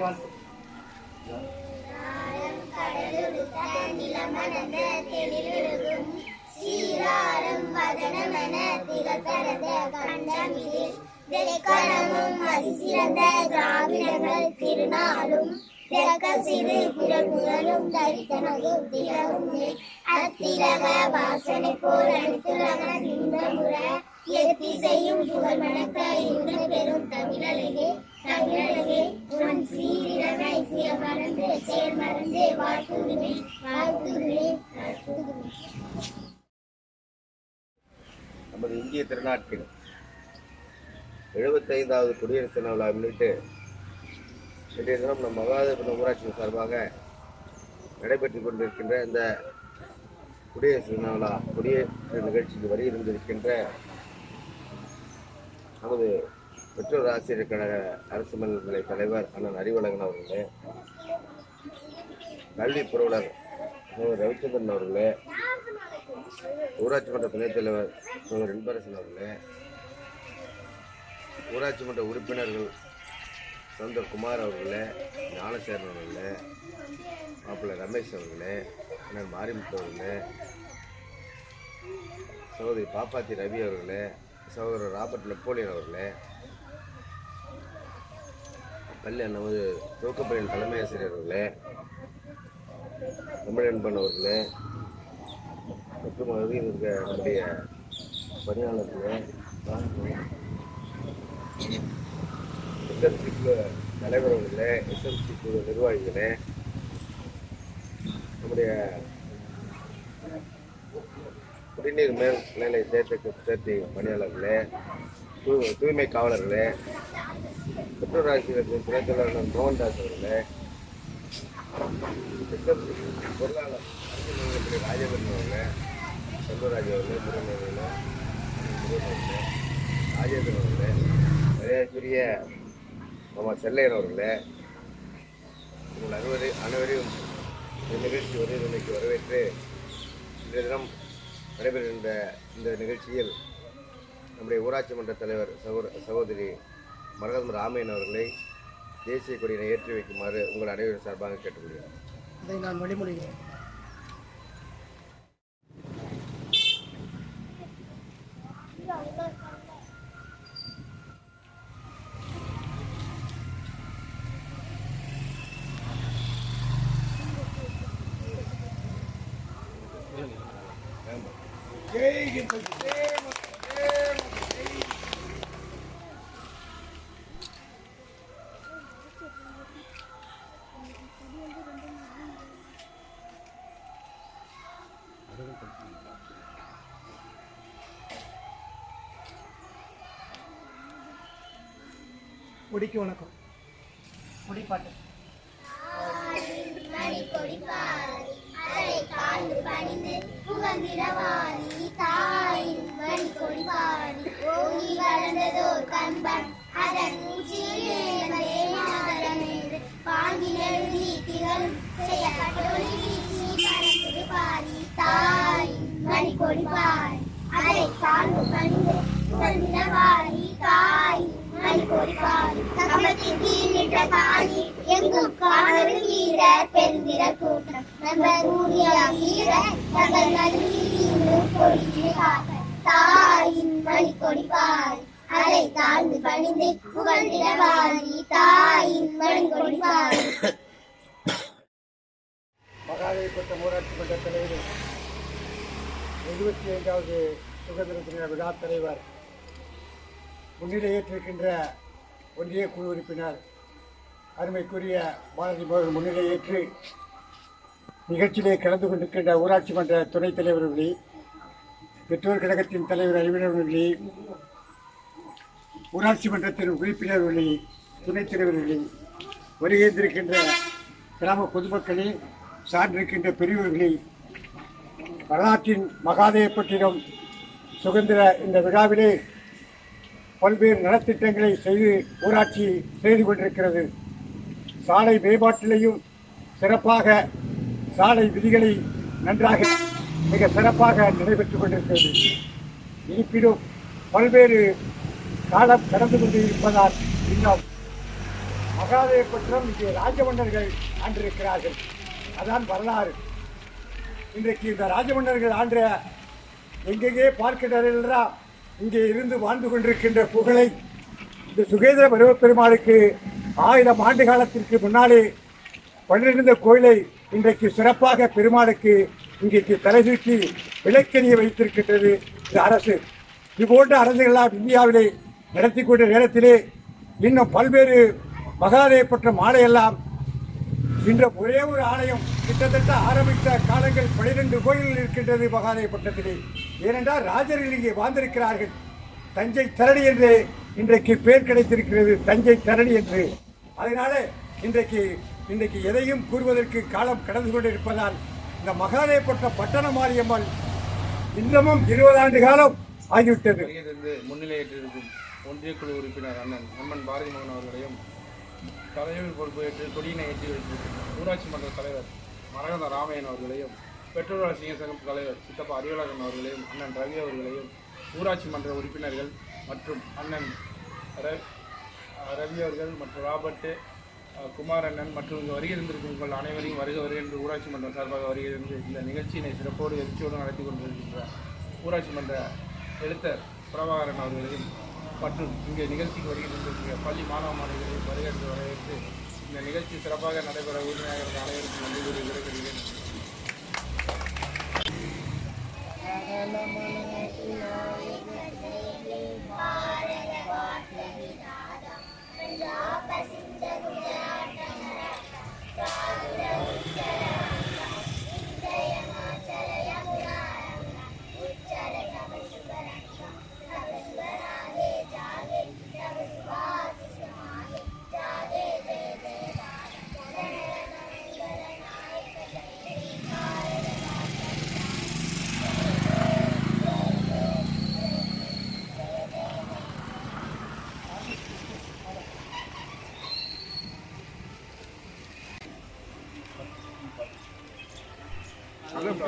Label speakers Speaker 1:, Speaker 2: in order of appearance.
Speaker 1: வாழ்த்து.
Speaker 2: திருநாளும் சிறு பிறகுகளும் தரித்தனகும் திலகுமே அத்திலக வாசனை போல் அனைத்துலக இந்த முறை எத்திசையும் புகழ் மணக்க இந்த பெரும் தமிழழகே தமிழழகே உன் சீரிழமை சிறமறந்து செயல் மறந்து வாழ்த்துகிறே வாழ்த்துகிறே வாழ்த்துகிறே.
Speaker 3: நமது இந்திய திருநாட்டின் 75வது குடியரசு தின விழா முன்னிட்டு இன்றைய தினம் நம் மகாதேவபுரம் ஊராட்சி சார்பாக நடைபெற்றுக் கொண்டிருக்கின்ற இந்த குடியரசு தின விழா குடியரசு நிகழ்ச்சிக்கு வருகின்றிருக்கின்ற நமது பெற்றோர் ஆசிரியர் கழக அரசு மேல்நிலைப் பள்ளி தலைவர் அண்ணன் அறிவழகன் அவர்களே, கல்வி புரவலர் ரவிச்சந்திரன் அவர்களே, ஊராட்சி மன்ற துணைத் தலைவர் இன்பரசன் அவர்களே, ஊராட்சி மன்ற உறுப்பினர்கள் சந்தர் குமார் அவர்களே, ஞானசேரன் அவர்களே, மாப்பிள்ளை ரமேஷ் அவர்களே, அண்ணன் மாரிமுத்து அவர்களே, சகோதரி பாப்பாத்தி ரவி அவர்களே, சகோதரர் ராபர்ட் நெப்போலியன் அவர்களே, பள்ளி நமது துவக்கப்பள்ளியின் தலைமை ஆசிரியர் அவர்களே, தமிழன்பன் அவர்களே மற்றும் அருகில் இருக்க நம்முடைய பணியாளர்களே, எஸ்எம்சி குழு தலைவர் அவர்களே, எஸ்எம்சி குழு நிர்வாகிகளே, நம்முடைய குடிநீர் மேல்நிலை சேர்த்தி பணியாளர்களே, தூய்மை காவலர்களே, பெற்றோர் ஆசிரியர் துணைத் தலைவர் மோகன்தாஸ் அவர்களே, பொருளாளர் ராஜேந்திரன் அவர்களே, செல்வராஜ் அவர்களே, முருகன் ராஜேந்திரன் அவர்களே, மரியாதைக்குரிய நம்ம செல்லையன் அவர்களே, உங்கள் அனைவரையும் நிகழ்ச்சி வருகைக்கு வரவேற்று இன்றைய தினம் நடைபெறுகின்ற இந்த நிகழ்ச்சியில் நம்முடைய ஊராட்சி மன்ற தலைவர் சகோதரி மரகதம் ராமையன் அவர்களை தேசிய கொடியினை ஏற்றி வைக்குமாறு உங்கள் அனைவரும் சார்பாக கேட்டுக்கொள்கிறேன்.
Speaker 1: அதை நான் வழிமொழிகிறேன். கொடிக்கு வணக்கம். கொடிப்பாட்டு. மகாதேவபுரம் ஊராட்சி மன்ற தலைவர் 75வது சுதந்திர தின விழா தலைவர் முன்னிலையேற்றிருக்கின்ற ஒன்றிய குழு உறுப்பினர் அருமைக்குரிய பாரதி மோகன் முன்னிலையேற்று நிகழ்ச்சியிலே கலந்து கொண்டிருக்கின்ற ஊராட்சி மன்ற துணைத் தலைவர்களே, பெற்றோர் கழகத்தின் தலைவர் அறிவியர்களே, ஊராட்சி மன்றத்தின் உறுப்பினர்களே, துணைத் தலைவர்களே, வருகின்றிருக்கின்ற கிராம பொதுமக்களே, சார்ந்திருக்கின்ற பெரியவர்களே, வரலாற்றின் மகாதேவபட்டினம் சுதந்திர இந்த விழாவிலே பல்வேறு நலத்திட்டங்களை ஊராட்சி செய்து கொண்டிருக்கிறது. சாலை மேம்பாட்டிலையும் சிறப்பாக சாலை விதிகளை நன்றாக மிக சிறப்பாக நடைபெற்றுக் கொண்டிருக்கிறது. இருப்பினும் பல்வேறு காலம் கடந்து கொண்டு இருப்பதால் இன்னும் மகாதேவபுரம் இங்கே ராஜமன்னர்கள் ஆண்டிருக்கிறார்கள். அதான் வரலாறு. இன்றைக்கு இந்த ராஜமன்னர்கள் ஆண்ட எங்கெங்கே பார்க்கிறார்களெல்லாம் இங்கே இருந்து வாழ்ந்து கொண்டிருக்கின்ற புகழை இந்த சுகேந்திர பருவப்பெருமாளுக்கு 1000 ஆண்டு காலத்திற்கு முன்னாலே பண்ணிருந்த கோயிலை இன்றைக்கு சிறப்பாக பெருமாளுக்கு இன்றைக்கு தலைதூக்கி விளக்கெரிய வைத்திருக்கின்றது இந்த அரசு. இதுபோன்ற அரசுகளால் இந்தியாவிலே நடத்தி கொண்ட நேரத்திலே இன்னும் பல்வேறு மகாதேவபுரம் ஆலயெல்லாம் இன்ற ஒரே ஒரு ஆலயம் கிட்டத்தட்ட ஆரம்பித்த காலங்கள் 12 கோயில்கள் இருக்கின்றது மகாதேவபுரத்திலே. ஏனென்றால் ராஜர்கள் இங்கே வாழ்ந்திருக்கிறார்கள். தஞ்சை தரணி என்று இன்றைக்கு பெயர் கிடைத்திருக்கிறது, தஞ்சை தரணி என்று. அதனால இன்றைக்கு எதையும் கூறுவதற்கு காலம் கடந்து கொண்டிருப்பதால் இந்த மகாதேவபுரம் பட்டண மாரியம்மன் இன்னமும் 20 ஆண்டு காலம் ஆகிவிட்டது.
Speaker 4: முன்னிலையேற்றிருக்கும் ஒன்றிய குழு உறுப்பினர் அண்ணன் பாரதி மோகன் அவர்களையும் தலைவர் பொறுப்பேற்று கொடியினை ஏற்றி வைத்திருக்கும் ஊராட்சி மன்ற தலைவர் மரகத ராமையன் அவர்களையும் பெற்றோர் ரசிகர் சங்கம் தலைவர் சித்தப்பா அறிவழகன் அவர்களையும் அண்ணன் ரவி அவர்களையும் ஊராட்சி மன்ற உறுப்பினர்கள் மற்றும் அண்ணன் ரவி அவர்கள் மற்றும் ராபர்ட் குமாரண்ணன் மற்றும் இங்கு வருகின்றிருக்கும் உங்கள் அனைவரையும் வருக என்று ஊராட்சி மன்றம் சார்பாக வருகிறது. இந்த நிகழ்ச்சியினை சிறப்போடு எழுச்சியோடு நடத்தி கொண்டிருக்கின்ற ஊராட்சி மன்ற எழுத்தர் பிரபாகரன் அவர்களையும் மற்றும் இங்கே நிகழ்ச்சிக்கு வருகின்ற பள்ளி மாணவ மாணவிகளையும் வரவேற்று இந்த நிகழ்ச்சி சிறப்பாக நடைபெற உறுதியாக அனைவருக்கும் நன்றி கூறி விடைபெறுகிறேன்.
Speaker 1: Hello.